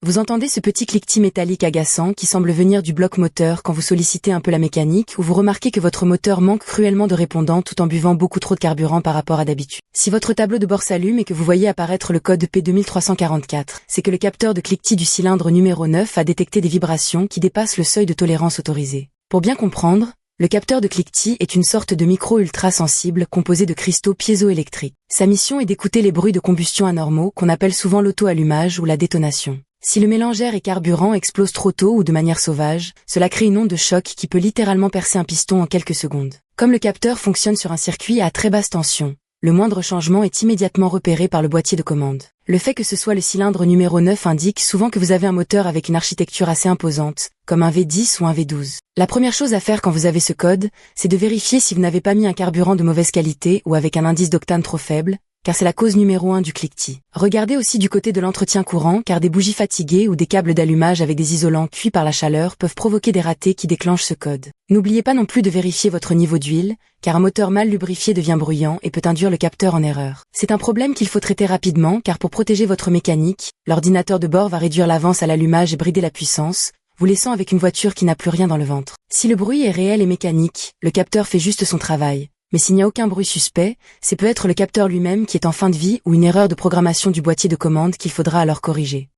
Vous entendez ce petit cliquetis métallique agaçant qui semble venir du bloc moteur quand vous sollicitez un peu la mécanique ou vous remarquez que votre moteur manque cruellement de répondant tout en buvant beaucoup trop de carburant par rapport à d'habitude. Si votre tableau de bord s'allume et que vous voyez apparaître le code P2344, c'est que le capteur de cliquetis du cylindre numéro 9 a détecté des vibrations qui dépassent le seuil de tolérance autorisé. Pour bien comprendre, le capteur de cliquetis est une sorte de micro ultra sensible composé de cristaux piézoélectriques. Sa mission est d'écouter les bruits de combustion anormaux qu'on appelle souvent l'auto-allumage ou la détonation. Si le mélangeur et carburant explose trop tôt ou de manière sauvage, cela crée une onde de choc qui peut littéralement percer un piston en quelques secondes. Comme le capteur fonctionne sur un circuit à très basse tension, le moindre changement est immédiatement repéré par le boîtier de commande. Le fait que ce soit le cylindre numéro 9 indique souvent que vous avez un moteur avec une architecture assez imposante, comme un V10 ou un V12. La première chose à faire quand vous avez ce code, c'est de vérifier si vous n'avez pas mis un carburant de mauvaise qualité ou avec un indice d'octane trop faible, car c'est la cause numéro 1 du cliquetis. Regardez aussi du côté de l'entretien courant car des bougies fatiguées ou des câbles d'allumage avec des isolants cuits par la chaleur peuvent provoquer des ratés qui déclenchent ce code. N'oubliez pas non plus de vérifier votre niveau d'huile, car un moteur mal lubrifié devient bruyant et peut induire le capteur en erreur. C'est un problème qu'il faut traiter rapidement car pour protéger votre mécanique, l'ordinateur de bord va réduire l'avance à l'allumage et brider la puissance, vous laissant avec une voiture qui n'a plus rien dans le ventre. Si le bruit est réel et mécanique, le capteur fait juste son travail. Mais s'il n'y a aucun bruit suspect, c'est peut-être le capteur lui-même qui est en fin de vie ou une erreur de programmation du boîtier de commande qu'il faudra alors corriger.